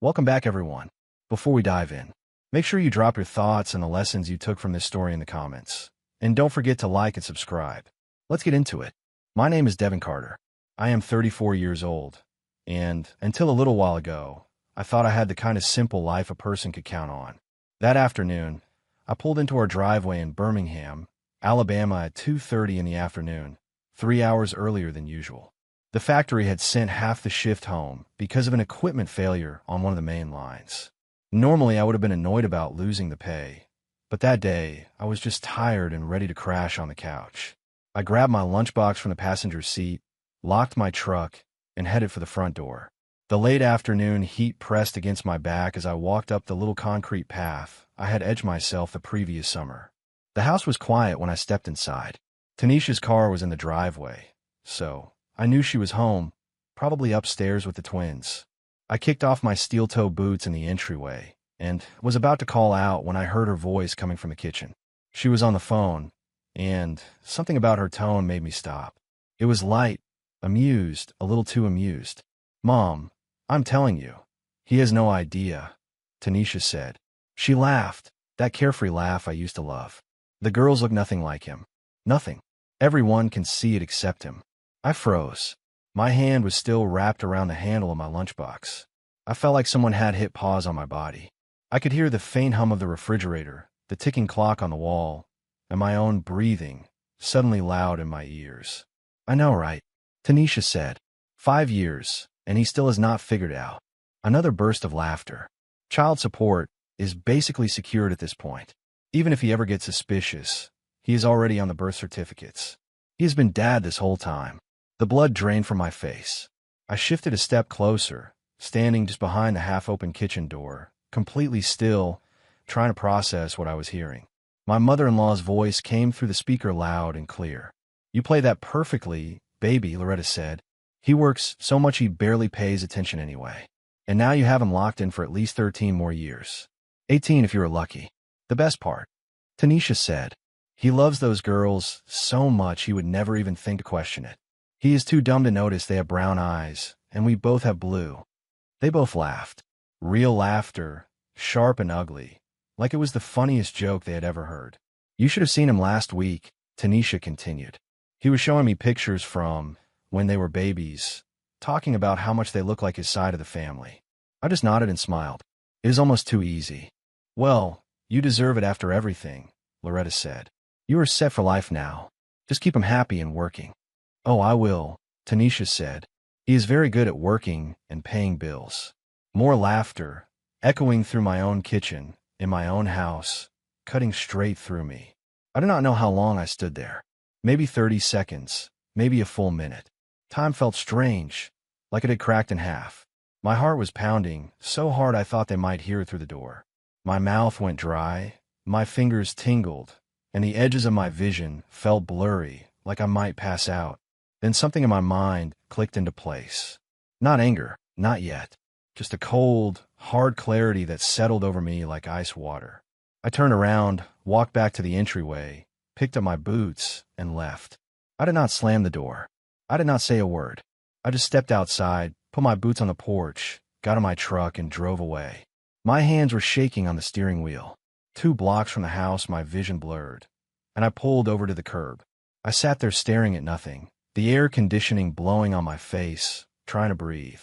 Welcome back, everyone. Before we dive in, make sure you drop your thoughts and the lessons you took from this story in the comments. And don't forget to like and subscribe. Let's get into it. My name is Devin Carter. I am 34 years old, and until a little while ago, I thought I had the kind of simple life a person could count on. That afternoon, I pulled into our driveway in Birmingham, Alabama at 2:30 in the afternoon, 3 hours earlier than usual. The factory had sent half the shift home because of an equipment failure on one of the main lines. Normally, I would have been annoyed about losing the pay, but that day, I was just tired and ready to crash on the couch. I grabbed my lunchbox from the passenger seat, locked my truck, and headed for the front door. The late afternoon heat pressed against my back as I walked up the little concrete path I had edged myself the previous summer. The house was quiet when I stepped inside. Tanisha's car was in the driveway, so I knew she was home, probably upstairs with the twins. I kicked off my steel-toe boots in the entryway and was about to call out when I heard her voice coming from the kitchen. She was on the phone, and something about her tone made me stop. It was light, amused, a little too amused. "Mom, I'm telling you, he has no idea," Tanisha said. She laughed, that carefree laugh I used to love. The girls look nothing like him. Nothing. Everyone can see it except him. I froze. My hand was still wrapped around the handle of my lunchbox. I felt like someone had hit pause on my body. I could hear the faint hum of the refrigerator, the ticking clock on the wall, and my own breathing, suddenly loud in my ears. "I know, right?" Tanisha said. 5 years, and he still has not figured it out. Another burst of laughter. Child support is basically secured at this point. Even if he ever gets suspicious, he is already on the birth certificates. He has been dad this whole time. The blood drained from my face. I shifted a step closer, standing just behind the half-open kitchen door, completely still, trying to process what I was hearing. My mother-in-law's voice came through the speaker loud and clear. "You play that perfectly, baby," Loretta said. "He works so much he barely pays attention anyway. And now you have him locked in for at least 13 more years. 18 if you were lucky. The best part," Tanisha said, "he loves those girls so much he would never even think to question it. He is too dumb to notice they have brown eyes, and we both have blue." They both laughed. Real laughter, sharp and ugly, like it was the funniest joke they had ever heard. "You should have seen him last week," Tanisha continued. "He was showing me pictures from when they were babies, talking about how much they look like his side of the family." I just nodded and smiled. "It is almost too easy." "Well, you deserve it after everything," Loretta said. "You are set for life now. Just keep him happy and working." "Oh, I will," Tanisha said. "He is very good at working and paying bills." More laughter, echoing through my own kitchen, in my own house, cutting straight through me. I do not know how long I stood there. Maybe 30 seconds, maybe a full minute. Time felt strange, like it had cracked in half. My heart was pounding, so hard I thought they might hear it through the door. My mouth went dry, my fingers tingled, and the edges of my vision felt blurry, like I might pass out. Then something in my mind clicked into place. Not anger, not yet. Just a cold, hard clarity that settled over me like ice water. I turned around, walked back to the entryway, picked up my boots, and left. I did not slam the door. I did not say a word. I just stepped outside, put my boots on the porch, got in my truck, and drove away. My hands were shaking on the steering wheel. 2 blocks from the house, my vision blurred, and I pulled over to the curb. I sat there staring at nothing, the air conditioning blowing on my face, trying to breathe.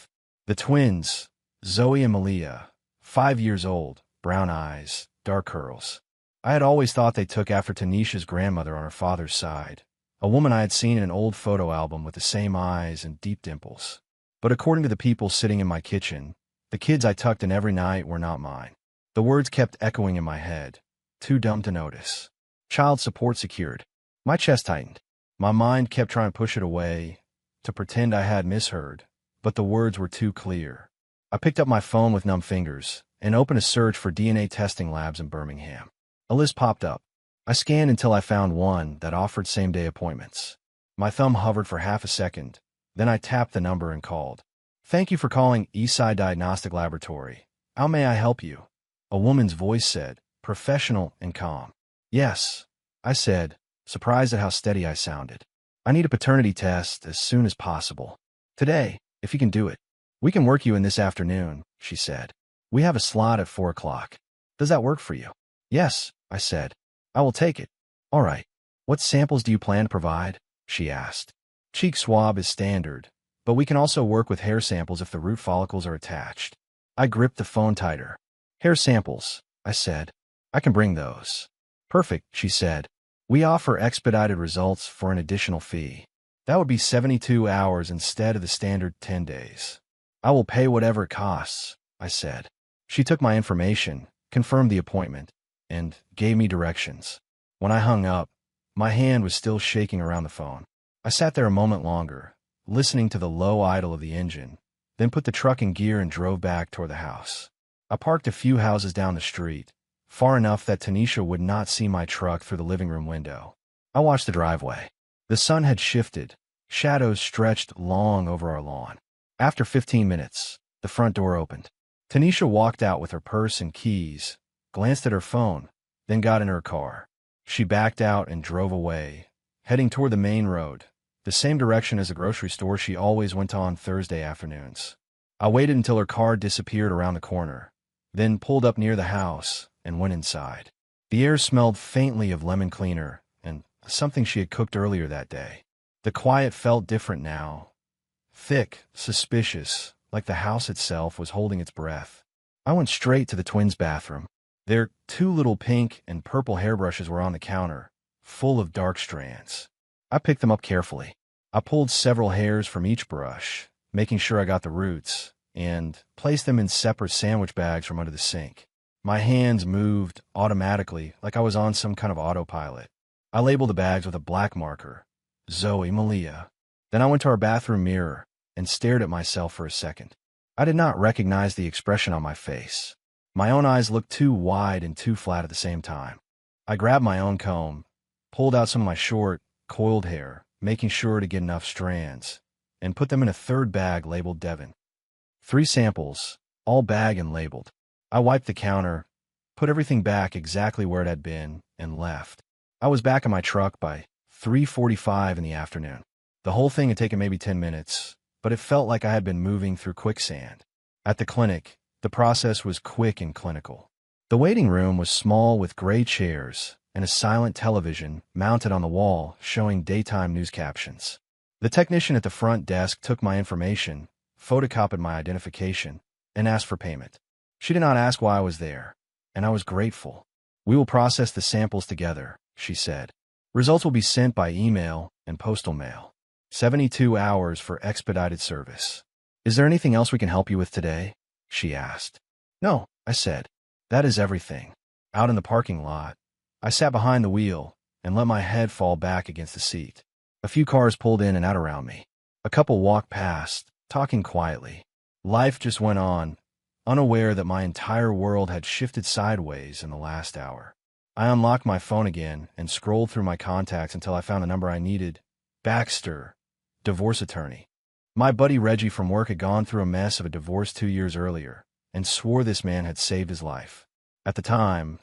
The twins, Zoe and Malia, 5 years old, brown eyes, dark curls. I had always thought they took after Tanisha's grandmother on her father's side, a woman I had seen in an old photo album with the same eyes and deep dimples. But according to the people sitting in my kitchen, the kids I tucked in every night were not mine. The words kept echoing in my head, too dumb to notice. Child support secured. My chest tightened. My mind kept trying to push it away, to pretend I had misheard, but the words were too clear. I picked up my phone with numb fingers and opened a search for DNA testing labs in Birmingham. A list popped up. I scanned until I found one that offered same-day appointments. My thumb hovered for half a second, then I tapped the number and called. "Thank you for calling Eastside Diagnostic Laboratory. How may I help you?" A woman's voice said, professional and calm. "Yes," I said, surprised at how steady I sounded. "I need a paternity test as soon as possible. Today, if you can do it. We can work you in this afternoon," she said. We have a slot at 4 o'clock. Does that work for you? Yes, I said. I will take it. All right. What samples do you plan to provide? She asked. Cheek swab is standard, but we can also work with hair samples if the root follicles are attached. I gripped the phone tighter. Hair samples, I said. I can bring those. Perfect, she said. We offer expedited results for an additional fee. That would be 72 hours instead of the standard 10 days. I will pay whatever it costs, I said. She took my information, confirmed the appointment, and gave me directions. When I hung up, my hand was still shaking around the phone. I sat there a moment longer, listening to the low idle of the engine, then put the truck in gear and drove back toward the house. I parked a few houses down the street, far enough that Tanisha would not see my truck through the living room window. I watched the driveway. The sun had shifted. Shadows stretched long over our lawn. After 15 minutes, the front door opened. Tanisha walked out with her purse and keys, glanced at her phone, then got in her car. She backed out and drove away, heading toward the main road, the same direction as the grocery store she always went on Thursday afternoons. I waited until her car disappeared around the corner, then pulled up near the house and went inside. The air smelled faintly of lemon cleaner and something she had cooked earlier that day. The quiet felt different now. Thick, suspicious, like the house itself was holding its breath. I went straight to the twins' bathroom. Their 2 little pink and purple hairbrushes were on the counter, full of dark strands. I picked them up carefully. I pulled several hairs from each brush, making sure I got the roots, and placed them in separate sandwich bags from under the sink. My hands moved automatically, like I was on some kind of autopilot. I labeled the bags with a black marker, Zoe Malia. Then I went to our bathroom mirror and stared at myself for a second. I did not recognize the expression on my face. My own eyes looked too wide and too flat at the same time. I grabbed my own comb, pulled out some of my short, coiled hair, making sure to get enough strands, and put them in a third bag labeled Devon. 3 samples, all bagged and labeled. I wiped the counter, put everything back exactly where it had been, and left. I was back in my truck by 3:45 in the afternoon. The whole thing had taken maybe 10 minutes, but it felt like I had been moving through quicksand. At the clinic, the process was quick and clinical. The waiting room was small with gray chairs and a silent television mounted on the wall showing daytime news captions. The technician at the front desk took my information, photocopied my identification, and asked for payment. She did not ask why I was there, and I was grateful. We will process the samples together, she said. Results will be sent by email and postal mail. 72 hours for expedited service. Is there anything else we can help you with today? She asked. No, I said. That is everything. Out in the parking lot, I sat behind the wheel and let my head fall back against the seat. A few cars pulled in and out around me. A couple walked past, talking quietly. Life just went on, unaware that my entire world had shifted sideways in the last hour. I unlocked my phone again and scrolled through my contacts until I found the number I needed. Baxter, divorce attorney. My buddy Reggie from work had gone through a mess of a divorce 2 years earlier and swore this man had saved his life. At the time,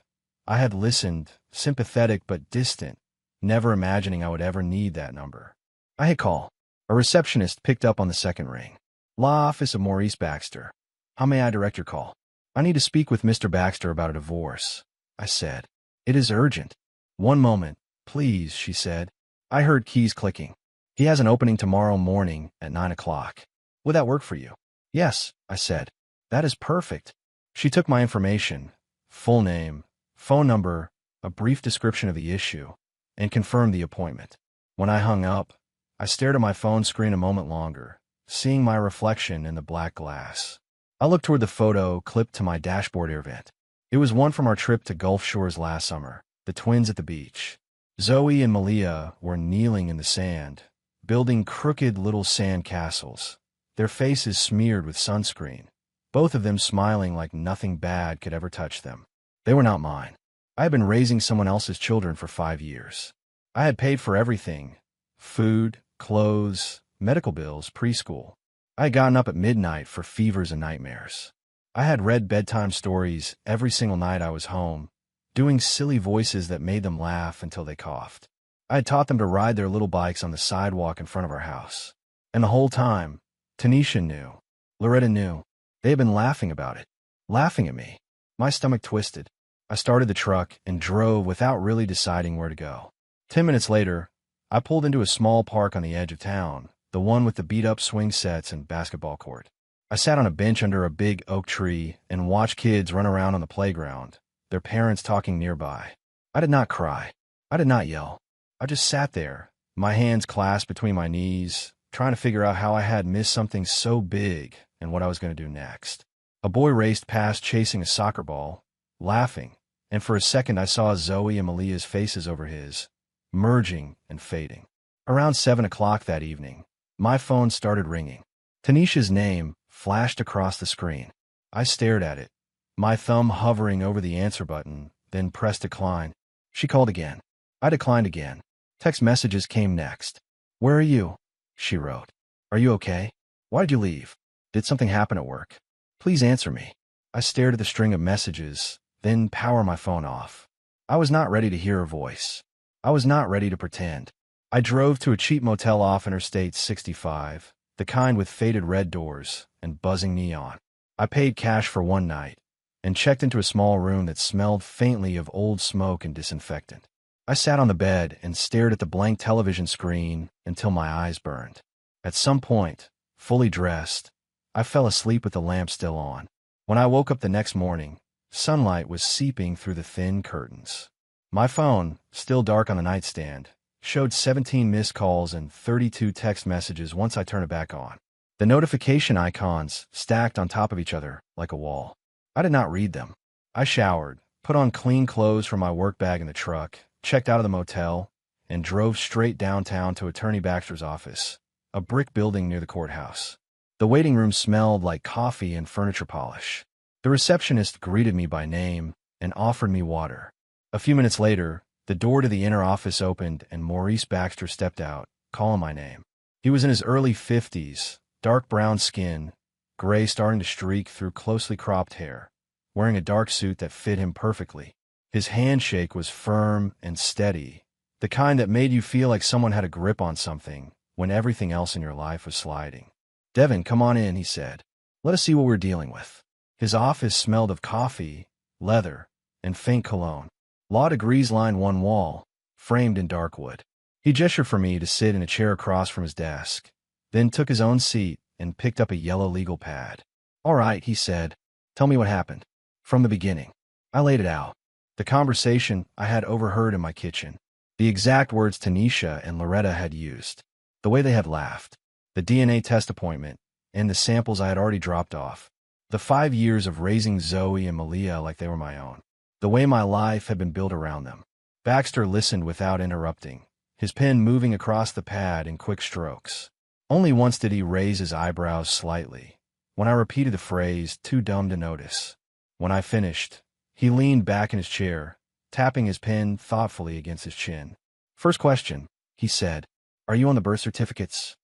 I had listened, sympathetic but distant, never imagining I would ever need that number. I hit call. A receptionist picked up on the second ring. Law office of Maurice Baxter. How may I direct your call? I need to speak with Mr. Baxter about a divorce, I said. It is urgent. One moment, please, she said. I heard keys clicking. He has an opening tomorrow morning at 9 o'clock. Would that work for you? Yes, I said. That is perfect. She took my information, full name, phone number, a brief description of the issue, and confirmed the appointment. When I hung up, I stared at my phone screen a moment longer, seeing my reflection in the black glass. I looked toward the photo clipped to my dashboard event. It was one from our trip to Gulf Shores last summer, the twins at the beach. Zoe and Malia were kneeling in the sand, building crooked little sand castles, their faces smeared with sunscreen, both of them smiling like nothing bad could ever touch them. They were not mine. I had been raising someone else's children for 5 years. I had paid for everything: food, clothes, medical bills, preschool. I had gotten up at midnight for fevers and nightmares. I had read bedtime stories every single night I was home, doing silly voices that made them laugh until they coughed. I had taught them to ride their little bikes on the sidewalk in front of our house. And the whole time, Tanisha knew. Loretta knew. They had been laughing about it. laughing at me. My stomach twisted. I started the truck and drove without really deciding where to go. 10 minutes later, I pulled into a small park on the edge of town, the one with the beat-up swing sets and basketball court. I sat on a bench under a big oak tree and watched kids run around on the playground, their parents talking nearby. I did not cry. I did not yell. I just sat there, my hands clasped between my knees, trying to figure out how I had missed something so big and what I was going to do next. A boy raced past chasing a soccer ball, laughing, and for a second I saw Zoe and Malia's faces over his, merging and fading. Around 7 o'clock that evening, my phone started ringing. Tanisha's name flashed across the screen. I stared at it, my thumb hovering over the answer button, then pressed decline. She called again. I declined again. Text messages came next. "Where are you?" she wrote. "Are you okay? Why did you leave? Did something happen at work? Please answer me." I stared at the string of messages, then power my phone off. I was not ready to hear her voice. I was not ready to pretend. I drove to a cheap motel off Interstate 65, the kind with faded red doors and buzzing neon. I paid cash for one night and checked into a small room that smelled faintly of old smoke and disinfectant. I sat on the bed and stared at the blank television screen until my eyes burned. At some point, fully dressed, I fell asleep with the lamp still on. When I woke up the next morning, sunlight was seeping through the thin curtains. My phone, still dark on the nightstand, showed 17 missed calls and 32 text messages once I turned it back on. The notification icons stacked on top of each other like a wall. I did not read them. I showered, put on clean clothes from my work bag in the truck, checked out of the motel, and drove straight downtown to Attorney Baxter's office, a brick building near the courthouse. The waiting room smelled like coffee and furniture polish. The receptionist greeted me by name and offered me water. A few minutes later, the door to the inner office opened and Maurice Baxter stepped out, calling my name. He was in his early 50s, dark brown skin, gray starting to streak through closely cropped hair, wearing a dark suit that fit him perfectly. His handshake was firm and steady, the kind that made you feel like someone had a grip on something when everything else in your life was sliding. "Devin, come on in," he said. "Let us see what we're dealing with." His office smelled of coffee, leather, and faint cologne. Law degrees lined one wall, framed in dark wood. He gestured for me to sit in a chair across from his desk, then took his own seat and picked up a yellow legal pad. "All right," he said. "Tell me what happened. From the beginning." I laid it out. The conversation I had overheard in my kitchen. The exact words Tanisha and Loretta had used. The way they had laughed. The DNA test appointment, and the samples I had already dropped off. The 5 years of raising Zoe and Malia like they were my own. The way my life had been built around them. Baxter listened without interrupting, his pen moving across the pad in quick strokes. Only once did he raise his eyebrows slightly, when I repeated the phrase, "too dumb to notice." When I finished, he leaned back in his chair, tapping his pen thoughtfully against his chin. "First question," he said. "Are you on the birth certificates?"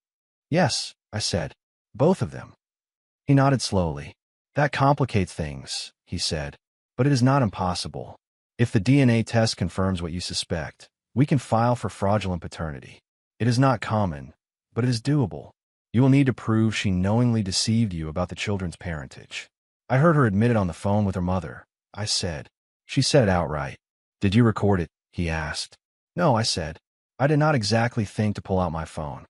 "Yes," I said. "Both of them." He nodded slowly. "That complicates things," he said. "But it is not impossible. If the DNA test confirms what you suspect, we can file for fraudulent paternity. It is not common, but it is doable. You will need to prove she knowingly deceived you about the children's parentage." "I heard her admit it on the phone with her mother," I said. "She said it outright." "Did you record it?" he asked. "No," I said. "I did not exactly think to pull out my phone."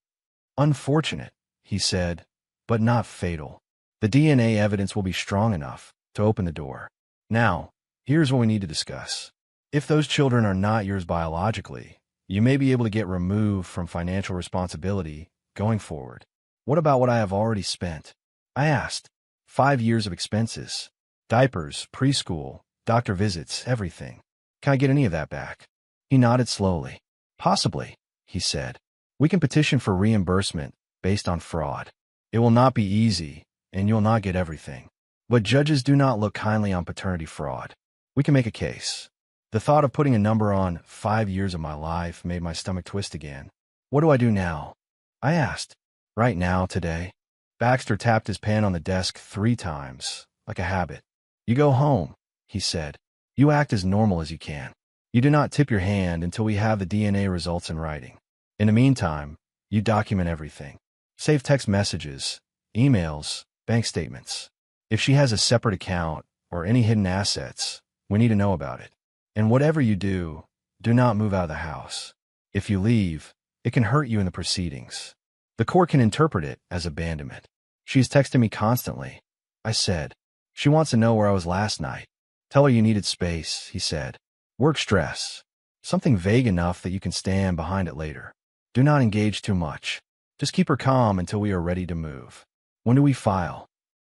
"Unfortunate," he said, "but not fatal. The DNA evidence will be strong enough to open the door. Now, here's what we need to discuss. If those children are not yours biologically, you may be able to get removed from financial responsibility going forward." "What about what I have already spent?" I asked. 5 years of expenses. Diapers, preschool, doctor visits, everything. "Can I get any of that back?" He nodded slowly. "Possibly," he said. "We can petition for reimbursement based on fraud. It will not be easy, and you'll not get everything. But judges do not look kindly on paternity fraud. We can make a case." The thought of putting a number on 5 years of my life made my stomach twist again. "What do I do now?" I asked. "Right now, today." Baxter tapped his pen on the desk 3 times, like a habit. "You go home," he said. "You act as normal as you can. You do not tip your hand until we have the DNA results in writing. In the meantime, you document everything. Save text messages, emails, bank statements. If she has a separate account or any hidden assets, we need to know about it. And whatever you do not move out of the house. If you leave, it can hurt you in the proceedings. The court can interpret it as abandonment. She's texting me constantly, I said. She wants to know where I was last night. Tell her you needed space, he said. Work stress. Something vague enough that you can stand behind it later. Do not engage too much. Just keep her calm until we are ready to move. When do we file?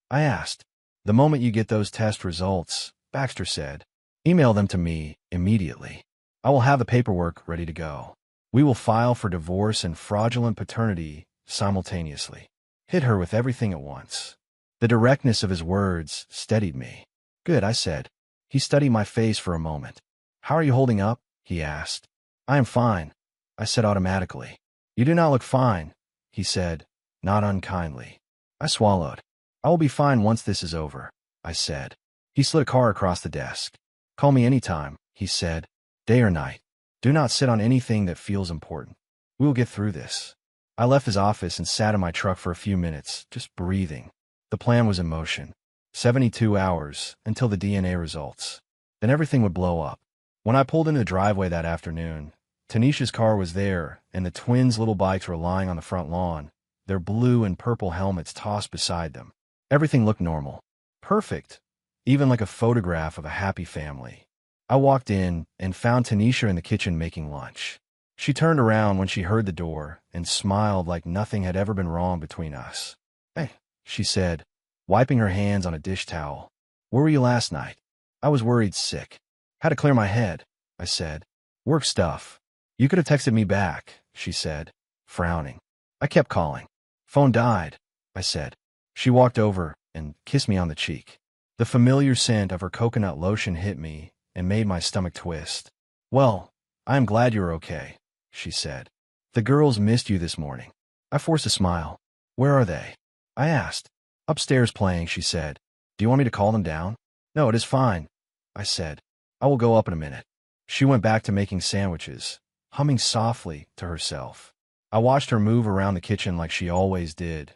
I asked. The moment you get those test results, Baxter said. Email them to me immediately. I will have the paperwork ready to go. We will file for divorce and fraudulent paternity simultaneously. Hit her with everything at once. The directness of his words steadied me. Good, I said. He studied my face for a moment. How are you holding up? He asked. I am fine, I said automatically. You do not look fine, he said, not unkindly. I swallowed. I will be fine once this is over, I said. He slid a card across the desk. Call me anytime, he said, day or night. Do not sit on anything that feels important. We will get through this. I left his office and sat in my truck for a few minutes, just breathing. The plan was in motion. 72 hours until the DNA results. Then everything would blow up. When I pulled into the driveway that afternoon, Tanisha's car was there, and the twins' little bikes were lying on the front lawn, their blue and purple helmets tossed beside them. Everything looked normal. Perfect. Even like a photograph of a happy family. I walked in and found Tanisha in the kitchen making lunch. She turned around when she heard the door and smiled like nothing had ever been wrong between us. Hey, she said, wiping her hands on a dish towel. Where were you last night? I was worried sick. Had to clear my head, I said. Work stuff. You could have texted me back, she said, frowning. I kept calling. Phone died, I said. She walked over and kissed me on the cheek. The familiar scent of her coconut lotion hit me and made my stomach twist. Well, I am glad you're okay, she said. The girls missed you this morning. I forced a smile. Where are they? I asked. Upstairs playing, she said. Do you want me to call them down? No, it is fine, I said. I will go up in a minute. She went back to making sandwiches, humming softly to herself. I watched her move around the kitchen like she always did,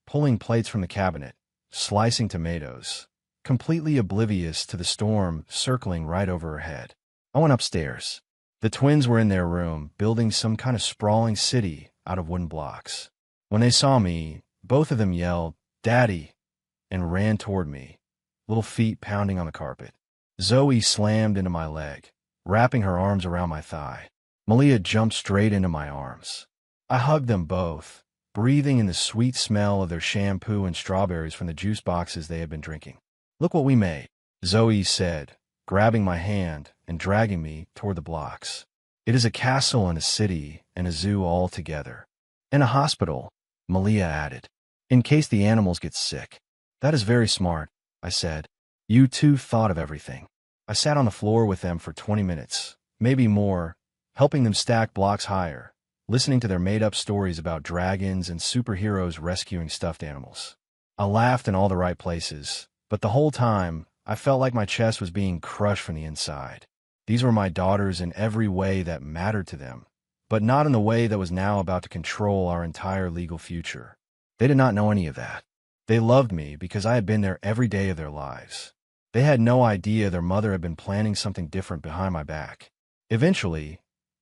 pulling plates from the cabinet, slicing tomatoes, completely oblivious to the storm circling right over her head. I went upstairs. The twins were in their room, building some kind of sprawling city out of wooden blocks. When they saw me, both of them yelled, Daddy, and ran toward me, little feet pounding on the carpet. Zoe slammed into my leg, wrapping her arms around my thigh. Malia jumped straight into my arms. I hugged them both, breathing in the sweet smell of their shampoo and strawberries from the juice boxes they had been drinking. Look what we made, Zoe said, grabbing my hand and dragging me toward the blocks. It is a castle and a city and a zoo all together. And a hospital, Malia added, in case the animals get sick. That is very smart, I said. You two thought of everything. I sat on the floor with them for 20 minutes, maybe more, helping them stack blocks higher, listening to their made-up stories about dragons and superheroes rescuing stuffed animals. I laughed in all the right places, but the whole time, I felt like my chest was being crushed from the inside. These were my daughters in every way that mattered to them, but not in the way that was now about to control our entire legal future. They did not know any of that. They loved me because I had been there every day of their lives. They had no idea their mother had been planning something different behind my back. Eventually,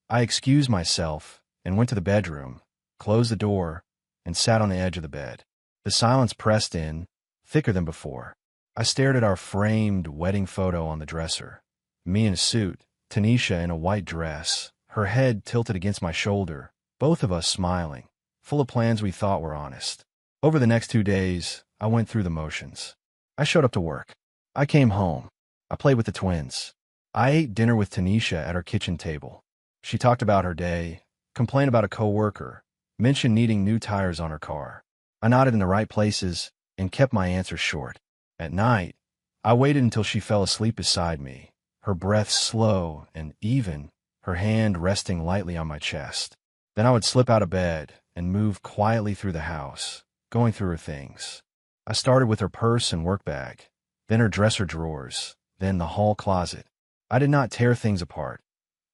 I excused myself and went to the bedroom, closed the door, and sat on the edge of the bed. The silence pressed in, thicker than before. I stared at our framed wedding photo on the dresser. Me in a suit, Tanisha in a white dress, her head tilted against my shoulder, both of us smiling, full of plans we thought were honest. Over the next 2 days, I went through the motions. I showed up to work. I came home. I played with the twins. I ate dinner with Tanisha at our kitchen table. She talked about her day, complained about a coworker, mentioned needing new tires on her car. I nodded in the right places and kept my answers short. At night, I waited until she fell asleep beside me, her breath slow and even, her hand resting lightly on my chest. Then I would slip out of bed and move quietly through the house, going through her things. I started with her purse and work bag, then her dresser drawers, then the hall closet. I did not tear things apart.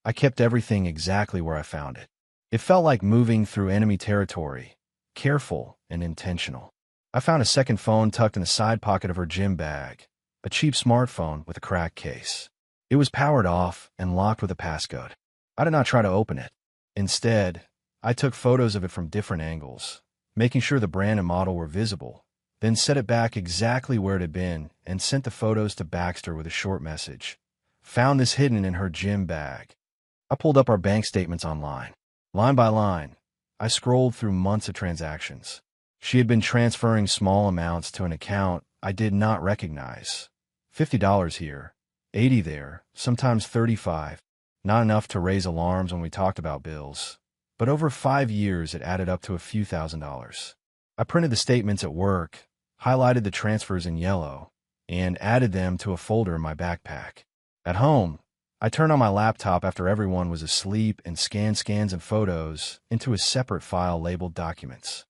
I kept everything exactly where I found it. It felt like moving through enemy territory, careful and intentional. I found a second phone tucked in the side pocket of her gym bag, a cheap smartphone with a cracked case. It was powered off and locked with a passcode. I did not try to open it. Instead, I took photos of it from different angles, making sure the brand and model were visible, then set it back exactly where it had been and sent the photos to Baxter with a short message. Found this hidden in her gym bag. I pulled up our bank statements online. Line by line, I scrolled through months of transactions. She had been transferring small amounts to an account I did not recognize. $50 here, $80 there, sometimes $35. Not enough to raise alarms when we talked about bills. But over 5 years, it added up to a few $1,000s. I printed the statements at work, highlighted the transfers in yellow, and added them to a folder in my backpack. At home, I turned on my laptop after everyone was asleep and scanned scans and photos into a separate file labeled Documents.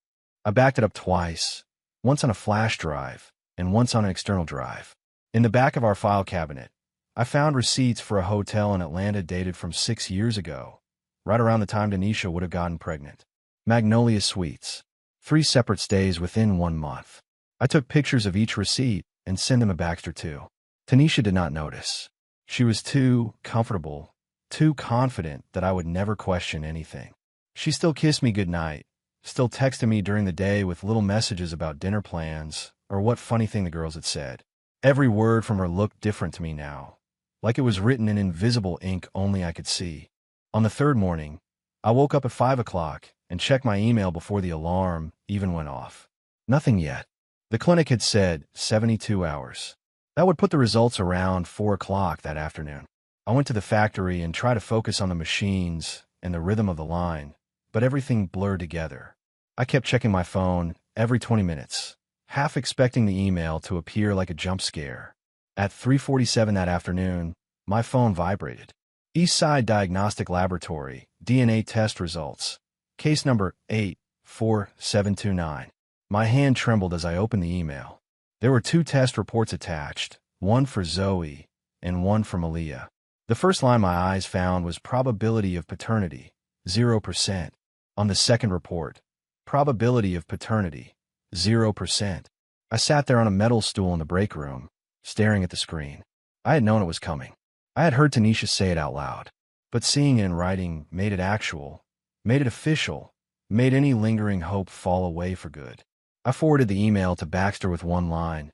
I backed it up twice, once on a flash drive and once on an external drive. In the back of our file cabinet, I found receipts for a hotel in Atlanta dated from 6 years ago, right around the time Tanisha would have gotten pregnant. Magnolia Suites. 3 separate stays within 1 month. I took pictures of each receipt and sent them to Baxter too. Tanisha did not notice. She was too comfortable, too confident that I would never question anything. She still kissed me goodnight, still texted me during the day with little messages about dinner plans or what funny thing the girls had said. Every word from her looked different to me now, like it was written in invisible ink only I could see. On the 3rd morning, I woke up at 5 o'clock and checked my email before the alarm even went off. Nothing yet. The clinic had said 72 hours. That would put the results around 4 o'clock that afternoon. I went to the factory and tried to focus on the machines and the rhythm of the line, but everything blurred together. I kept checking my phone every 20 minutes, half expecting the email to appear like a jump scare. At 3:47 that afternoon, my phone vibrated. Eastside Diagnostic Laboratory, DNA test results. Case number 84729. My hand trembled as I opened the email. There were 2 test reports attached, one for Zoe and one for Malia. The first line my eyes found was probability of paternity, 0%. On the second report, probability of paternity, 0%. I sat there on a metal stool in the break room, staring at the screen. I had known it was coming. I had heard Tanisha say it out loud, but seeing it in writing made it actual, made it official, made any lingering hope fall away for good. I forwarded the email to Baxter with one line.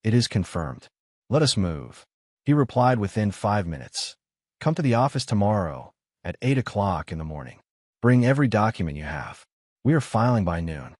It is confirmed. Let us move. He replied within 5 minutes. Come to the office tomorrow at 8 o'clock in the morning. Bring every document you have. We are filing by noon.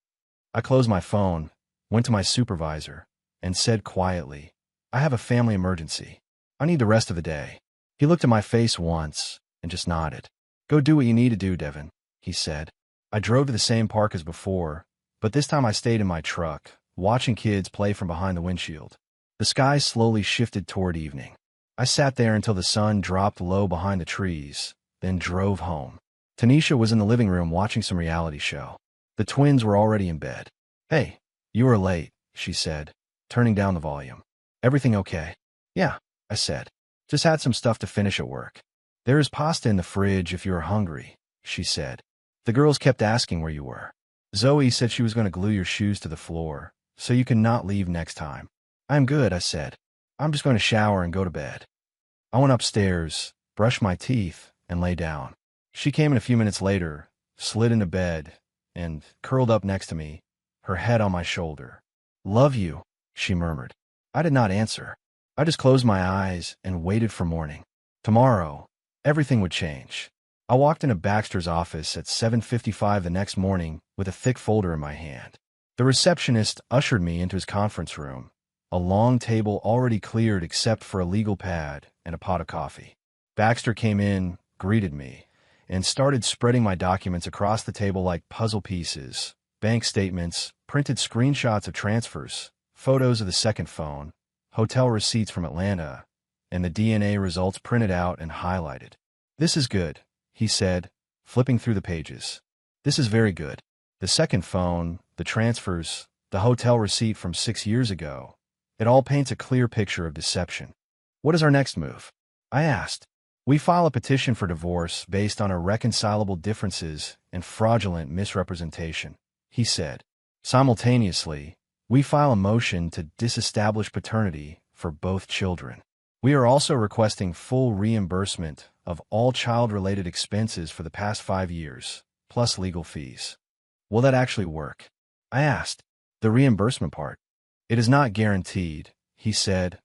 I closed my phone, went to my supervisor, and said quietly, I have a family emergency. I need the rest of the day. He looked at my face once and just nodded. Go do what you need to do, Devin, he said. I drove to the same park as before, but this time I stayed in my truck, watching kids play from behind the windshield. The sky slowly shifted toward evening. I sat there until the sun dropped low behind the trees, then drove home. Tanisha was in the living room watching some reality show. The twins were already in bed. Hey, you are late, she said, turning down the volume. Everything okay? Yeah, I said. Just had some stuff to finish at work. There is pasta in the fridge if you are hungry, she said. The girls kept asking where you were. Zoe said she was going to glue your shoes to the floor, so you can not leave next time. I'm good, I said. I'm just going to shower and go to bed. I went upstairs, brushed my teeth, and lay down. She came in a few minutes later, slid into bed, and curled up next to me, her head on my shoulder. Love you, she murmured. I did not answer. I just closed my eyes and waited for morning. Tomorrow, everything would change. I walked into Baxter's office at 7:55 the next morning with a thick folder in my hand. The receptionist ushered me into his conference room, a long table already cleared except for a legal pad and a pot of coffee. Baxter came in, greeted me, and started spreading my documents across the table like puzzle pieces, bank statements, printed screenshots of transfers, photos of the second phone, hotel receipts from Atlanta, and the DNA results printed out and highlighted. This is good, he said, flipping through the pages. This is very good. The second phone, the transfers, the hotel receipt from 6 years ago. It all paints a clear picture of deception. What is our next move? I asked. We file a petition for divorce based on irreconcilable differences and fraudulent misrepresentation, he said. Simultaneously, we file a motion to disestablish paternity for both children. We are also requesting full reimbursement of all child-related expenses for the past 5 years, plus legal fees. Will that actually work? I asked. The reimbursement part. It is not guaranteed, he said,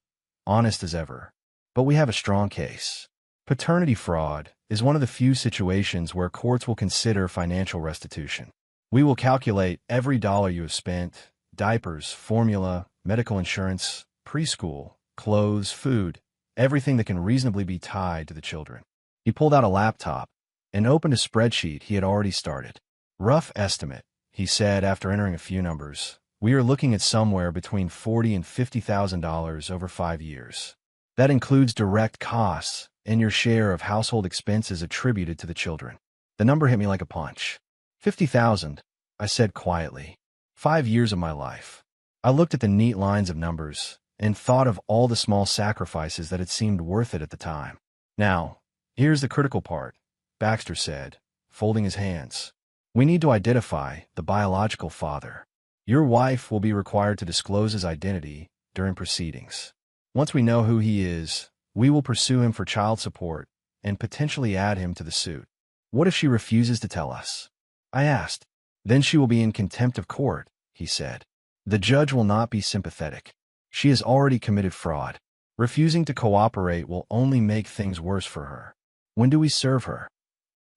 honest as ever. But we have a strong case. Paternity fraud is one of the few situations where courts will consider financial restitution. We will calculate every dollar you have spent: diapers, formula, medical insurance, preschool, clothes, food, everything that can reasonably be tied to the children. He pulled out a laptop and opened a spreadsheet he had already started. Rough estimate, he said after entering a few numbers. We are looking at somewhere between $40,000 and $50,000 over 5 years. That includes direct costs and your share of household expenses attributed to the children. The number hit me like a punch. 50,000, I said quietly. 5 years of my life. I looked at the neat lines of numbers and thought of all the small sacrifices that had seemed worth it at the time. Now, here's the critical part, Baxter said, folding his hands. We need to identify the biological father. Your wife will be required to disclose his identity during proceedings. Once we know who he is, we will pursue him for child support and potentially add him to the suit. What if she refuses to tell us? I asked. Then she will be in contempt of court, he said. The judge will not be sympathetic. She has already committed fraud. Refusing to cooperate will only make things worse for her. When do we serve her?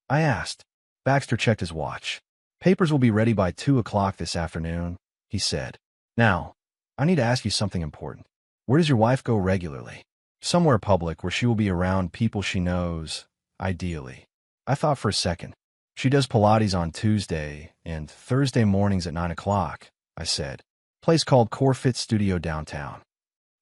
I asked. Baxter checked his watch. Papers will be ready by 2 o'clock this afternoon, he said. Now, I need to ask you something important. Where does your wife go regularly? Somewhere public where she will be around people she knows, ideally. I thought for a second. She does Pilates on Tuesday and Thursday mornings at 9 o'clock, I said. Place called Core Fit Studio downtown.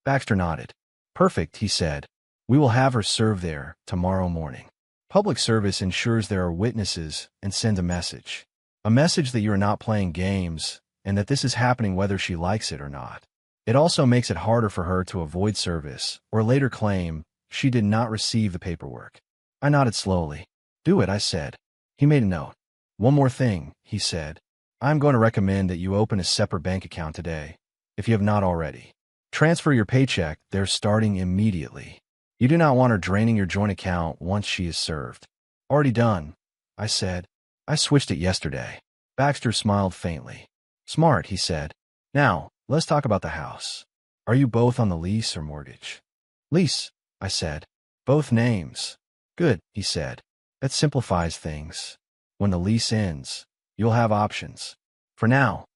Baxter nodded. Perfect, he said. We will have her serve there tomorrow morning. Public service ensures there are witnesses and sends a message. A message that you are not playing games and that this is happening whether she likes it or not. It also makes it harder for her to avoid service or later claim she did not receive the paperwork. I nodded slowly. Do it, I said. He made a note. One more thing, he said. I'm going to recommend that you open a separate bank account today, if you have not already. Transfer your paycheck there starting immediately. You do not want her draining your joint account once she is served. Already done, I said. I switched it yesterday. Baxter smiled faintly. Smart, he said. Now, let's talk about the house. Are you both on the lease or mortgage? Lease, I said. Both names. Good, he said. That simplifies things. When the lease ends, you'll have options. For now,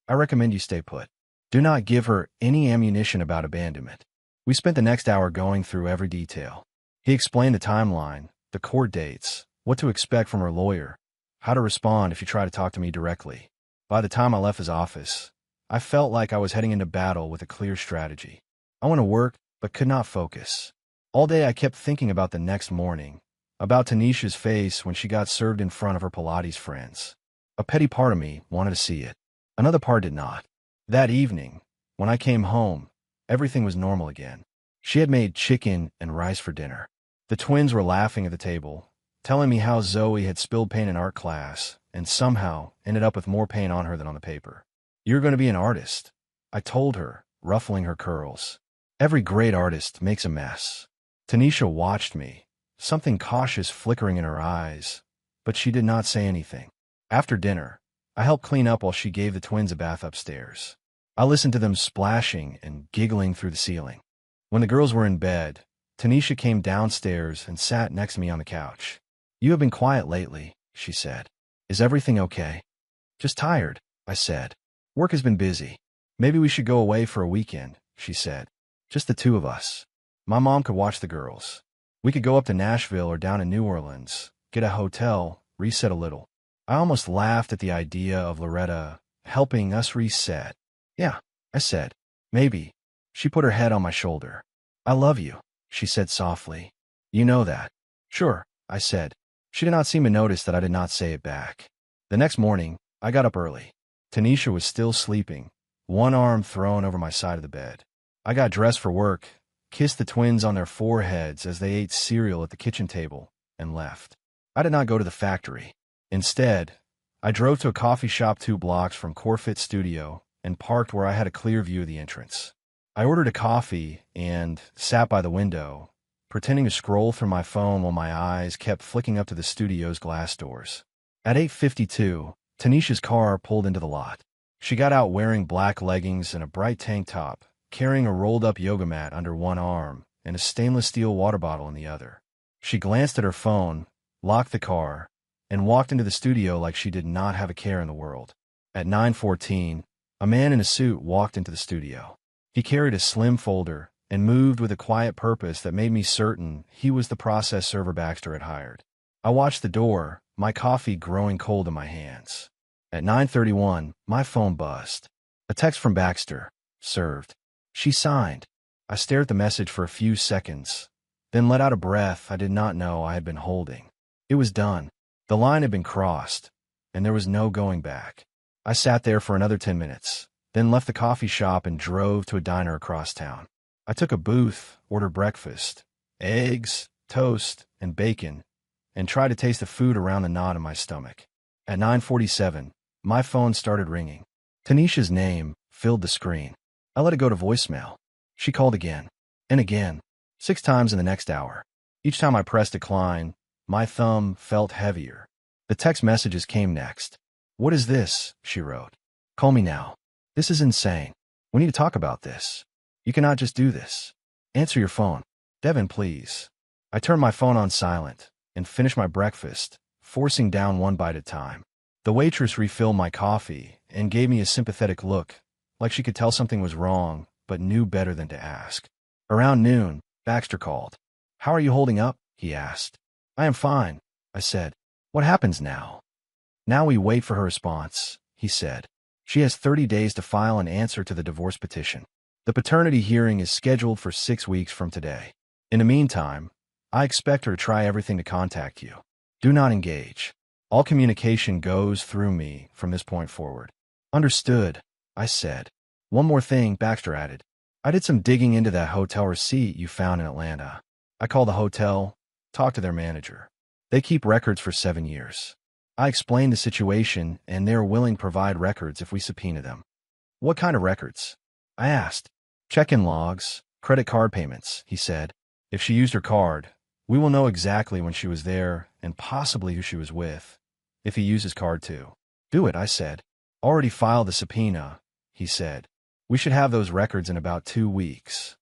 I recommend you stay put. Do not give her any ammunition about abandonment. We spent the next hour going through every detail. He explained the timeline, the court dates, what to expect from her lawyer, how to respond if you try to talk to me directly. By the time I left his office, I felt like I was heading into battle with a clear strategy. I went to work, but could not focus. All day I kept thinking about the next morning, about Tanisha's face when she got served in front of her Pilates friends. A petty part of me wanted to see it. Another part did not. That evening, when I came home, everything was normal again. She had made chicken and rice for dinner. The twins were laughing at the table, telling me how Zoe had spilled paint in art class and somehow ended up with more paint on her than on the paper. You're going to be an artist, I told her, ruffling her curls. Every great artist makes a mess. Tanisha watched me, something cautious flickering in her eyes, but she did not say anything. After dinner, I helped clean up while she gave the twins a bath upstairs. I listened to them splashing and giggling through the ceiling. When the girls were in bed, Tanisha came downstairs and sat next to me on the couch. You have been quiet lately, she said. Is everything okay? Just tired, I said. Work has been busy. Maybe we should go away for a weekend, she said. Just the two of us. My mom could watch the girls. We could go up to Nashville or down in New Orleans, get a hotel, reset a little. I almost laughed at the idea of Loretta helping us reset. Yeah, I said. Maybe. She put her head on my shoulder. I love you, she said softly. You know that. Sure, I said. She did not seem to notice that I did not say it back. The next morning, I got up early. Tanisha was still sleeping, one arm thrown over my side of the bed. I got dressed for work, kissed the twins on their foreheads as they ate cereal at the kitchen table, and left. I did not go to the factory. Instead, I drove to a coffee shop 2 blocks from Core Fit Studio and parked where I had a clear view of the entrance. I ordered a coffee and sat by the window, pretending to scroll through my phone while my eyes kept flicking up to the studio's glass doors. At 8:52, Tanisha's car pulled into the lot. She got out wearing black leggings and a bright tank top, carrying a rolled-up yoga mat under one arm and a stainless steel water bottle in the other. She glanced at her phone, locked the car, and walked into the studio like she did not have a care in the world. At 9:14, a man in a suit walked into the studio. He carried a slim folder and moved with a quiet purpose that made me certain he was the process server Baxter had hired. I watched the door, my coffee growing cold in my hands. At 9:31, my phone buzzed. A text from Baxter. Served. She signed. I stared at the message for a few seconds, then let out a breath I did not know I had been holding. It was done. The line had been crossed, and there was no going back. I sat there for another 10 minutes, then left the coffee shop and drove to a diner across town. I took a booth, ordered breakfast, eggs, toast, and bacon, and tried to taste the food around the knot in my stomach. At 9:47, my phone started ringing. Tanisha's name filled the screen. I let it go to voicemail. She called again, and again, 6 times in the next hour. Each time I pressed decline, my thumb felt heavier. The text messages came next. "What is this?" she wrote. "Call me now. This is insane. We need to talk about this. You cannot just do this. Answer your phone. Devin, please." I turned my phone on silent and finished my breakfast, forcing down one bite at a time. The waitress refilled my coffee and gave me a sympathetic look, like she could tell something was wrong, but knew better than to ask. Around noon, Baxter called. "How are you holding up?" he asked. "I am fine," I said. "What happens now?" "Now we wait for her response," he said. "She has 30 days to file an answer to the divorce petition. The paternity hearing is scheduled for 6 weeks from today. In the meantime, I expect her to try everything to contact you. Do not engage. All communication goes through me from this point forward." "Understood," I said. "One more thing," Baxter added. "I did some digging into that hotel receipt you found in Atlanta. I called the hotel, talked to their manager. They keep records for 7 years. I explained the situation, and they're willing to provide records if we subpoena them." "What kind of records?" I asked. "Check-in logs, credit card payments," he said. "If she used her card, we will know exactly when she was there and possibly who she was with, if he used his card too." "Do it," I said. "Already filed the subpoena," he said. "We should have those records in about 2 weeks."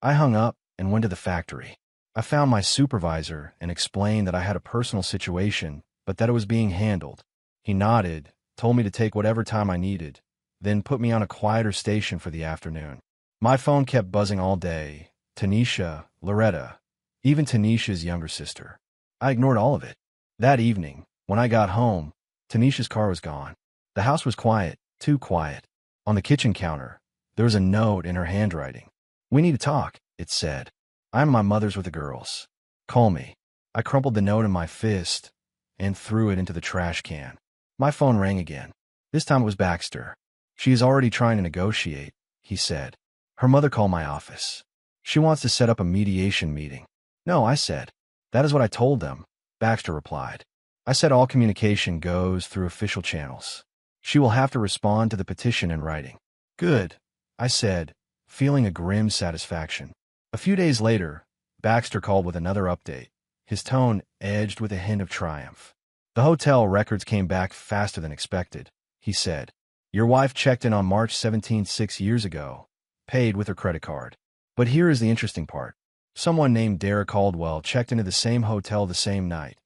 I hung up and went to the factory. I found my supervisor and explained that I had a personal situation, but that it was being handled. He nodded, told me to take whatever time I needed, then put me on a quieter station for the afternoon. My phone kept buzzing all day. Tanisha, Loretta, even Tanisha's younger sister. I ignored all of it. That evening, when I got home, Tanisha's car was gone. The house was quiet, too quiet. On the kitchen counter, there was a note in her handwriting. "We need to talk," it said. "I'm my mother's with the girls. Call me." I crumpled the note in my fist and threw it into the trash can. My phone rang again. This time it was Baxter. "She is already trying to negotiate," he said. "Her mother called my office. She wants to set up a mediation meeting." "No," I said. "That is what I told them," Baxter replied. "I said all communication goes through official channels. She will have to respond to the petition in writing." "Good," I said, feeling a grim satisfaction. A few days later, Baxter called with another update, his tone edged with a hint of triumph. "The hotel records came back faster than expected," he said. "Your wife checked in on March 17, 6 years ago, paid with her credit card. But here is the interesting part. Someone named Derek Caldwell checked into the same hotel the same night,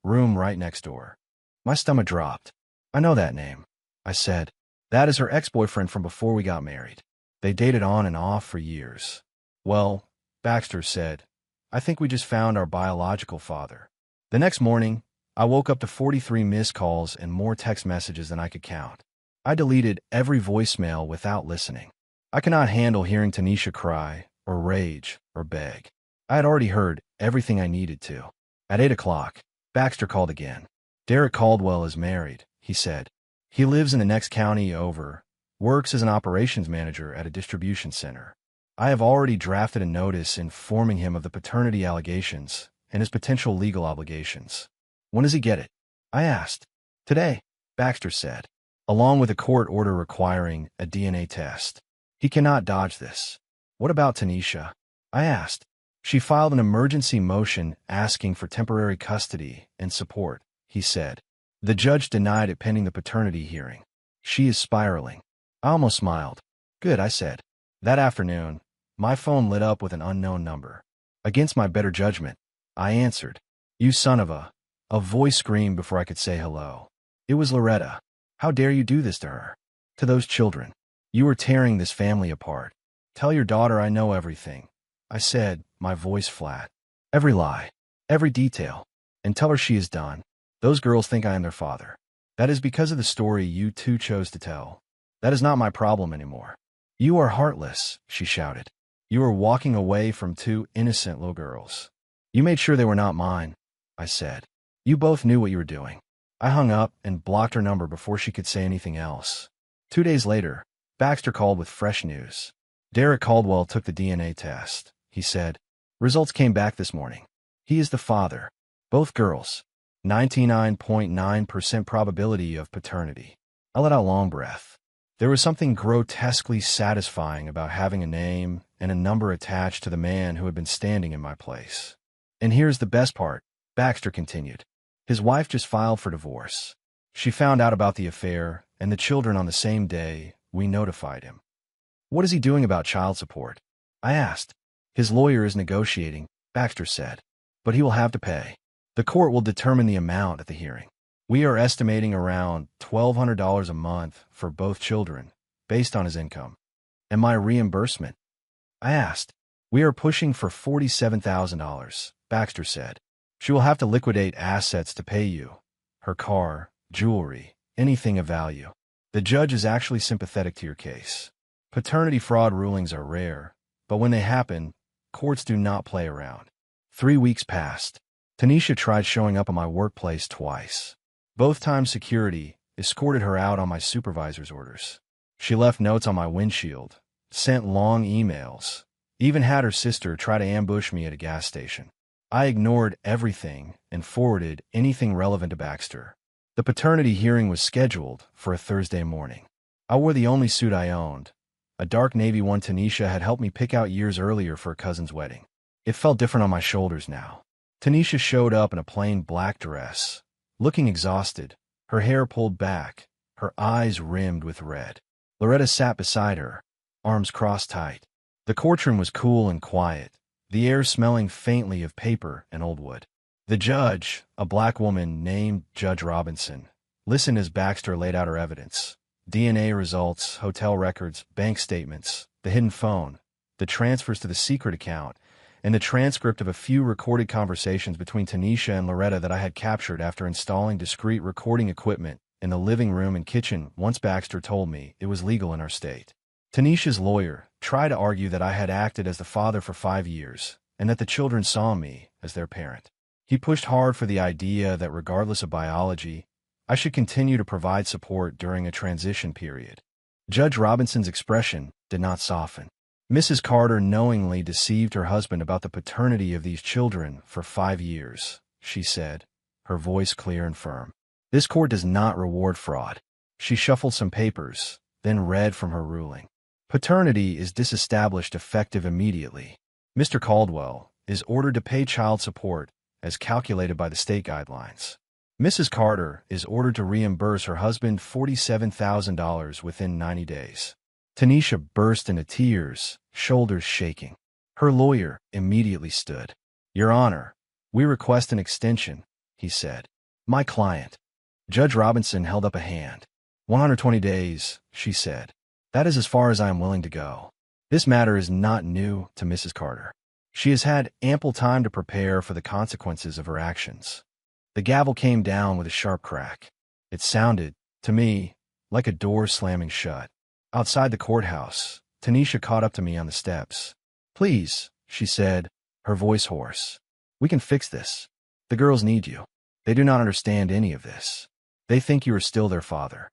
room right next door." My stomach dropped. "I know that name," I said. "That is her ex-boyfriend from before we got married. They dated on and off for years." "Well," Baxter said, "I think we just found our biological father." The next morning, I woke up to 43 missed calls and more text messages than I could count. I deleted every voicemail without listening. I could not handle hearing Tanisha cry, or rage, or beg. I had already heard everything I needed to. At 8 o'clock, Baxter called again. "Derek Caldwell is married," he said. "He lives in the next county over, works as an operations manager at a distribution center. I have already drafted a notice informing him of the paternity allegations and his potential legal obligations." "When does he get it?" I asked. "Today," Baxter said, "along with a court order requiring a DNA test. He cannot dodge this." What about Tanisha? I asked. She filed an emergency motion asking for temporary custody and support, he said. The judge denied it pending the paternity hearing. She is spiraling. I almost smiled. Good, I said. That afternoon, my phone lit up with an unknown number. Against my better judgment, I answered. You son of a... A voice screamed before I could say hello. It was Loretta. How dare you do this to her? To those children. You are tearing this family apart. Tell your daughter I know everything, I said, my voice flat. Every lie. Every detail. And tell her she is done. Those girls think I am their father. That is because of the story you two chose to tell. That is not my problem anymore. You are heartless, she shouted. You are walking away from two innocent little girls. You made sure they were not mine, I said. You both knew what you were doing. I hung up and blocked her number before she could say anything else. 2 days later, Baxter called with fresh news. Derek Caldwell took the DNA test, he said. Results came back this morning. He is the father. Both girls. 99.9% probability of paternity. I let out a long breath. There was something grotesquely satisfying about having a name and a number attached to the man who had been standing in my place. And here's the best part, Baxter continued. His wife just filed for divorce. She found out about the affair and the children on the same day we notified him. What is he doing about child support? I asked. His lawyer is negotiating, Baxter said. But he will have to pay. The court will determine the amount at the hearing. We are estimating around $1,200 a month for both children, based on his income. And my reimbursement? I asked. We are pushing for $47,000, Baxter said. She will have to liquidate assets to pay you. Her car, jewelry, anything of value. The judge is actually sympathetic to your case. Paternity fraud rulings are rare, but when they happen, courts do not play around. 3 weeks passed. Tanisha tried showing up at my workplace twice. Both times security escorted her out on my supervisor's orders. She left notes on my windshield, sent long emails, even had her sister try to ambush me at a gas station. I ignored everything and forwarded anything relevant to Baxter. The paternity hearing was scheduled for a Thursday morning. I wore the only suit I owned, a dark navy one Tanisha had helped me pick out years earlier for a cousin's wedding. It felt different on my shoulders now. Tanisha showed up in a plain black dress, looking exhausted, her hair pulled back, her eyes rimmed with red. Loretta sat beside her, arms crossed tight. The courtroom was cool and quiet, the air smelling faintly of paper and old wood. The judge, a black woman named Judge Robinson, listened as Baxter laid out her evidence. DNA results, hotel records, bank statements, the hidden phone, the transfers to the secret account, and the transcript of a few recorded conversations between Tanisha and Loretta that I had captured after installing discreet recording equipment in the living room and kitchen once Baxter told me it was legal in our state. Tanisha's lawyer tried to argue that I had acted as the father for 5 years and that the children saw me as their parent. He pushed hard for the idea that regardless of biology, I should continue to provide support during a transition period. Judge Robinson's expression did not soften. Mrs. Carter knowingly deceived her husband about the paternity of these children for 5 years, she said, her voice clear and firm. This court does not reward fraud. She shuffled some papers, then read from her ruling. Paternity is disestablished effective immediately. Mr. Caldwell is ordered to pay child support as calculated by the state guidelines. Mrs. Carter is ordered to reimburse her husband $47,000 within 90 days. Tanisha burst into tears, shoulders shaking. Her lawyer immediately stood. Your Honor, we request an extension, he said. My client. Judge Robinson held up a hand. 120 days, she said. That is as far as I am willing to go. This matter is not new to Mrs. Carter. She has had ample time to prepare for the consequences of her actions. The gavel came down with a sharp crack. It sounded, to me, like a door slamming shut. Outside the courthouse, Tanisha caught up to me on the steps. Please, she said, her voice hoarse. We can fix this. The girls need you. They do not understand any of this. They think you are still their father.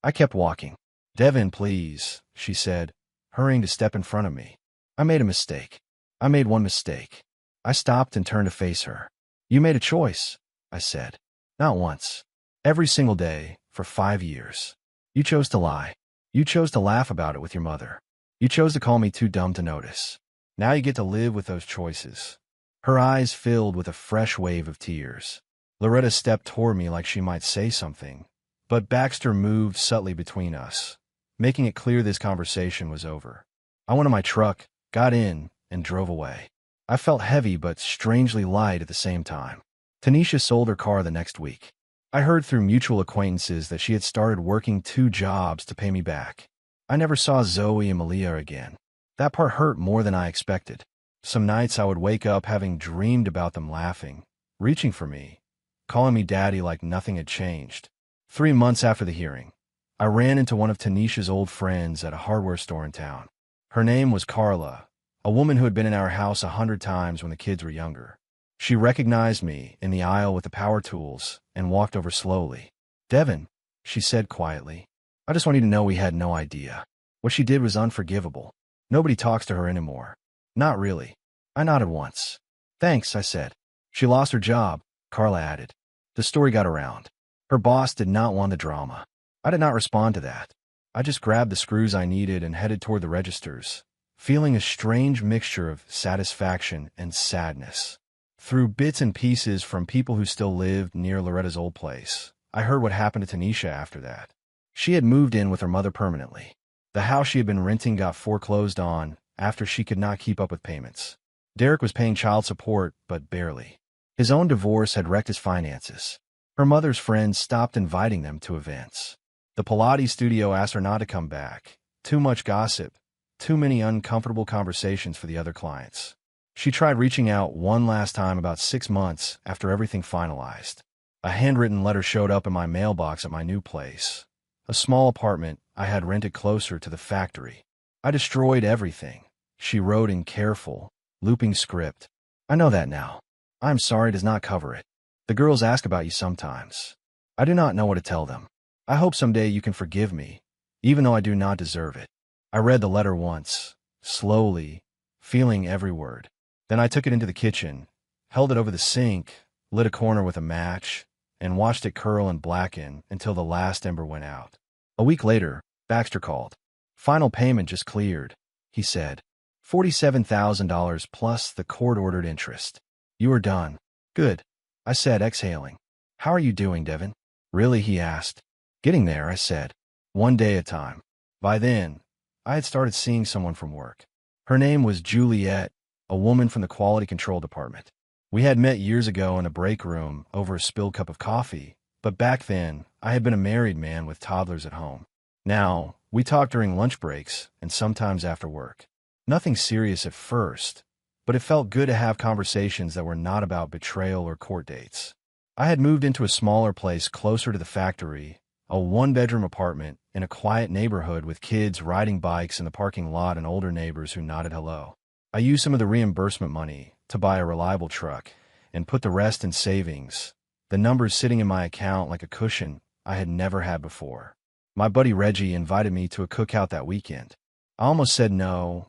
I kept walking. Devin, please, she said, hurrying to step in front of me. I made a mistake. I made one mistake. I stopped and turned to face her. You made a choice, I said. Not once. Every single day, for 5 years. You chose to lie. You chose to laugh about it with your mother. You chose to call me too dumb to notice. Now you get to live with those choices." Her eyes filled with a fresh wave of tears. Loretta stepped toward me like she might say something, but Baxter moved subtly between us, making it clear this conversation was over. I went to my truck, got in, and drove away. I felt heavy but strangely light at the same time. Tanisha sold her car the next week. I heard through mutual acquaintances that she had started working 2 jobs to pay me back. I never saw Zoe and Malia again. That part hurt more than I expected. Some nights I would wake up having dreamed about them laughing, reaching for me, calling me daddy like nothing had changed. 3 months after the hearing, I ran into one of Tanisha's old friends at a hardware store in town. Her name was Carla, a woman who had been in our house 100 times when the kids were younger. She recognized me in the aisle with the power tools and walked over slowly. "Devin," she said quietly, "I just want you to know we had no idea. What she did was unforgivable. Nobody talks to her anymore." "Not really." I nodded once. "Thanks," I said. "She lost her job," Carla added. The story got around. Her boss did not want the drama. I did not respond to that. I just grabbed the screws I needed and headed toward the registers, feeling a strange mixture of satisfaction and sadness. Through bits and pieces from people who still lived near Loretta's old place, I heard what happened to Tanisha after that. She had moved in with her mother permanently. The house she had been renting got foreclosed on after she could not keep up with payments. Derek was paying child support, but barely. His own divorce had wrecked his finances. Her mother's friends stopped inviting them to events. The Pilates studio asked her not to come back. Too much gossip, too many uncomfortable conversations for the other clients. She tried reaching out one last time about 6 months after everything finalized. A handwritten letter showed up in my mailbox at my new place, a small apartment I had rented closer to the factory. "I destroyed everything," she wrote in careful, looping script. "I know that now. I'm sorry does not cover it. The girls ask about you sometimes. I do not know what to tell them. I hope someday you can forgive me, even though I do not deserve it." I read the letter once, slowly, feeling every word. Then I took it into the kitchen, held it over the sink, lit a corner with a match, and watched it curl and blacken until the last ember went out. A week later, Baxter called. "Final payment just cleared," he said. $47,000 plus the court-ordered interest. "You are done." "Good," I said, exhaling. "How are you doing, Devin?" "Really?" he asked. "Getting there," I said. "One day at a time." By then, I had started seeing someone from work. Her name was Juliet, a woman from the quality control department. We had met years ago in a break room over a spilled cup of coffee, but back then, I had been a married man with toddlers at home. Now, we talked during lunch breaks and sometimes after work. Nothing serious at first, but it felt good to have conversations that were not about betrayal or court dates. I had moved into a smaller place closer to the factory, a 1-bedroom apartment in a quiet neighborhood with kids riding bikes in the parking lot and older neighbors who nodded hello. I used some of the reimbursement money to buy a reliable truck and put the rest in savings, the numbers sitting in my account like a cushion I had never had before. My buddy Reggie invited me to a cookout that weekend. I almost said no,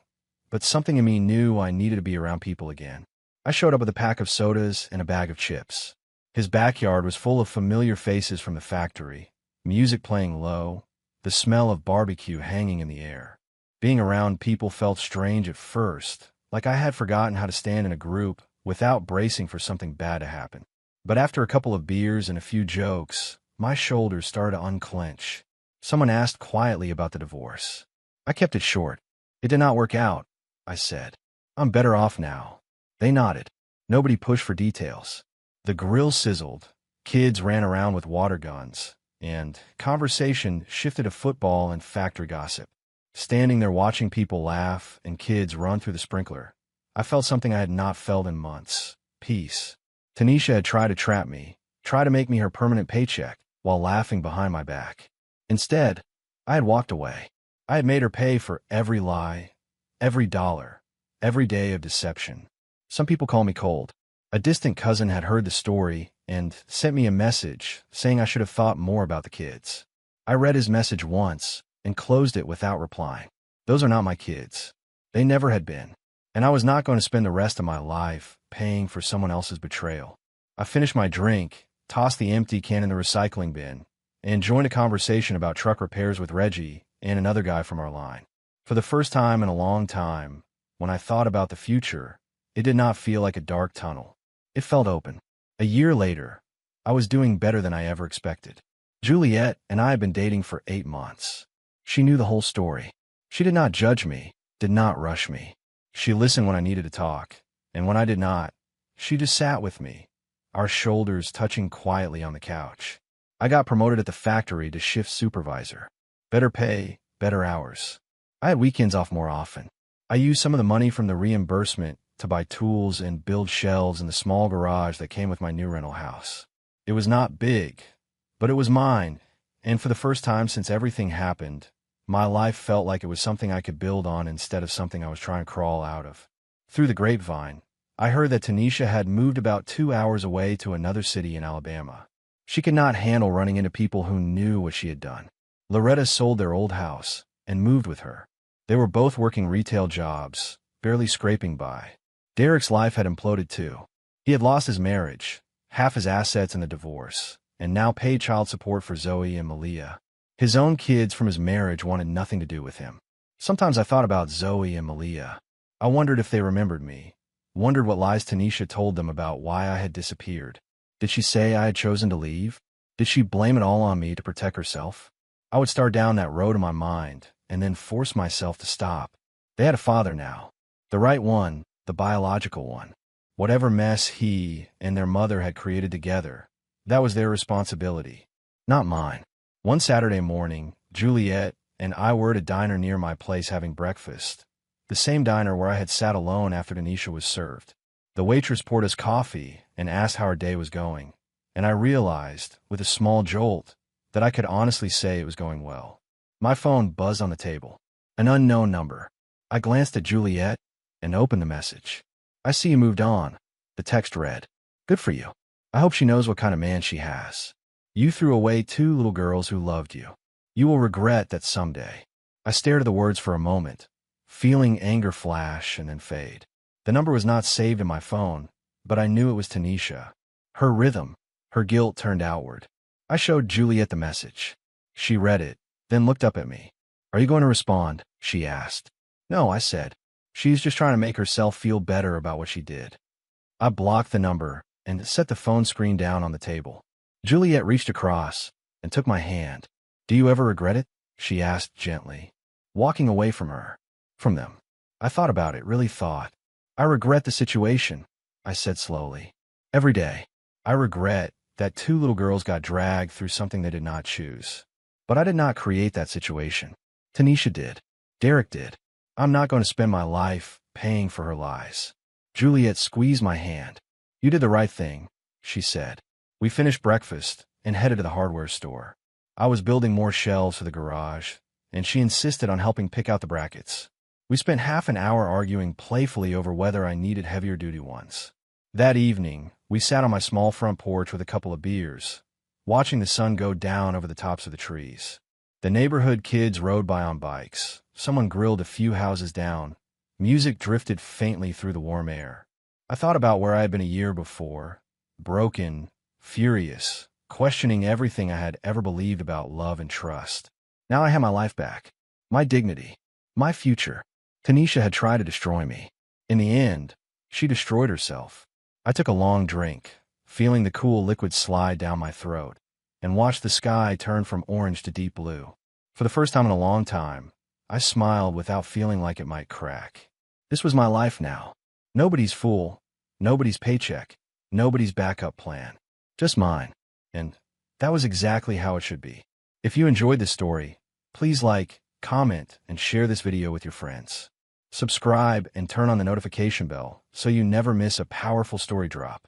but something in me knew I needed to be around people again. I showed up with a pack of sodas and a bag of chips. His backyard was full of familiar faces from the factory, music playing low, the smell of barbecue hanging in the air. Being around people felt strange at first, like I had forgotten how to stand in a group without bracing for something bad to happen. But after a couple of beers and a few jokes, my shoulders started to unclench. Someone asked quietly about the divorce. I kept it short. "It did not work out," I said. "I'm better off now." They nodded. Nobody pushed for details. The grill sizzled, kids ran around with water guns, and conversation shifted to football and factory gossip. Standing there watching people laugh and kids run through the sprinkler, I felt something I had not felt in months: peace. Tanisha had tried to trap me, tried to make me her permanent paycheck, while laughing behind my back. Instead, I had walked away. I had made her pay for every lie, every dollar, every day of deception. Some people call me cold. A distant cousin had heard the story and sent me a message saying I should have thought more about the kids. I read his message once and closed it without replying. Those are not my kids. They never had been. And I was not going to spend the rest of my life paying for someone else's betrayal. I finished my drink, tossed the empty can in the recycling bin, and joined a conversation about truck repairs with Reggie and another guy from our line. For the first time in a long time, when I thought about the future, it did not feel like a dark tunnel. It felt open. A year later, I was doing better than I ever expected. Juliet and I had been dating for 8 months. She knew the whole story. She did not judge me, did not rush me. She listened when I needed to talk, and when I did not, she just sat with me, our shoulders touching quietly on the couch. I got promoted at the factory to shift supervisor. Better pay, better hours. I had weekends off more often. I used some of the money from the reimbursement to buy tools and build shelves in the small garage that came with my new rental house. It was not big, but it was mine, and for the first time since everything happened, my life felt like it was something I could build on instead of something I was trying to crawl out of. Through the grapevine, I heard that Tanisha had moved about 2 hours away to another city in Alabama. She could not handle running into people who knew what she had done. Loretta sold their old house and moved with her. They were both working retail jobs, barely scraping by. Derek's life had imploded too. He had lost his marriage, half his assets in the divorce, and now paid child support for Zoe and Malia. His own kids from his marriage wanted nothing to do with him. Sometimes I thought about Zoe and Malia. I wondered if they remembered me, wondered what lies Tanisha told them about why I had disappeared. Did she say I had chosen to leave? Did she blame it all on me to protect herself? I would start down that road in my mind and then force myself to stop. They had a father now. The right one, the biological one. Whatever mess he and their mother had created together, that was their responsibility, not mine. One Saturday morning, Juliet and I were at a diner near my place having breakfast, the same diner where I had sat alone after Tanisha was served. The waitress poured us coffee and asked how our day was going, and I realized, with a small jolt, that I could honestly say it was going well. My phone buzzed on the table. An unknown number. I glanced at Juliet and opened the message. "I see you moved on," the text read. "Good for you. I hope she knows what kind of man she has. You threw away 2 little girls who loved you. You will regret that someday." I stared at the words for a moment, feeling anger flash and then fade. The number was not saved in my phone, but I knew it was Tanisha. Her rhythm, her guilt turned outward. I showed Juliet the message. She read it, then looked up at me. "Are you going to respond?" she asked. "No," I said. "She's just trying to make herself feel better about what she did." I blocked the number and set the phone screen down on the table. Juliet reached across and took my hand. "Do you ever regret it?" she asked gently. Walking away from her. From them. I thought about it, really thought. "I regret the situation," I said slowly. "Every day. I regret that 2 little girls got dragged through something they did not choose. But I did not create that situation. Tanisha did. Derek did. I'm not going to spend my life paying for her lies." Juliet squeezed my hand. "You did the right thing," she said. We finished breakfast and headed to the hardware store. I was building more shelves for the garage, and she insisted on helping pick out the brackets. We spent half an hour arguing playfully over whether I needed heavier-duty ones. That evening, we sat on my small front porch with a couple of beers, watching the sun go down over the tops of the trees. The neighborhood kids rode by on bikes. Someone grilled a few houses down. Music drifted faintly through the warm air. I thought about where I had been a year before, broken, furious, questioning everything I had ever believed about love and trust. Now I had my life back, my dignity, my future. Tanisha had tried to destroy me. In the end, she destroyed herself. I took a long drink, feeling the cool liquid slide down my throat, and watched the sky turn from orange to deep blue. For the first time in a long time, I smiled without feeling like it might crack. This was my life now. Nobody's fool, nobody's paycheck, nobody's backup plan. Just mine. And that was exactly how it should be. If you enjoyed this story, please like, comment, and share this video with your friends. Subscribe and turn on the notification bell so you never miss a powerful story drop.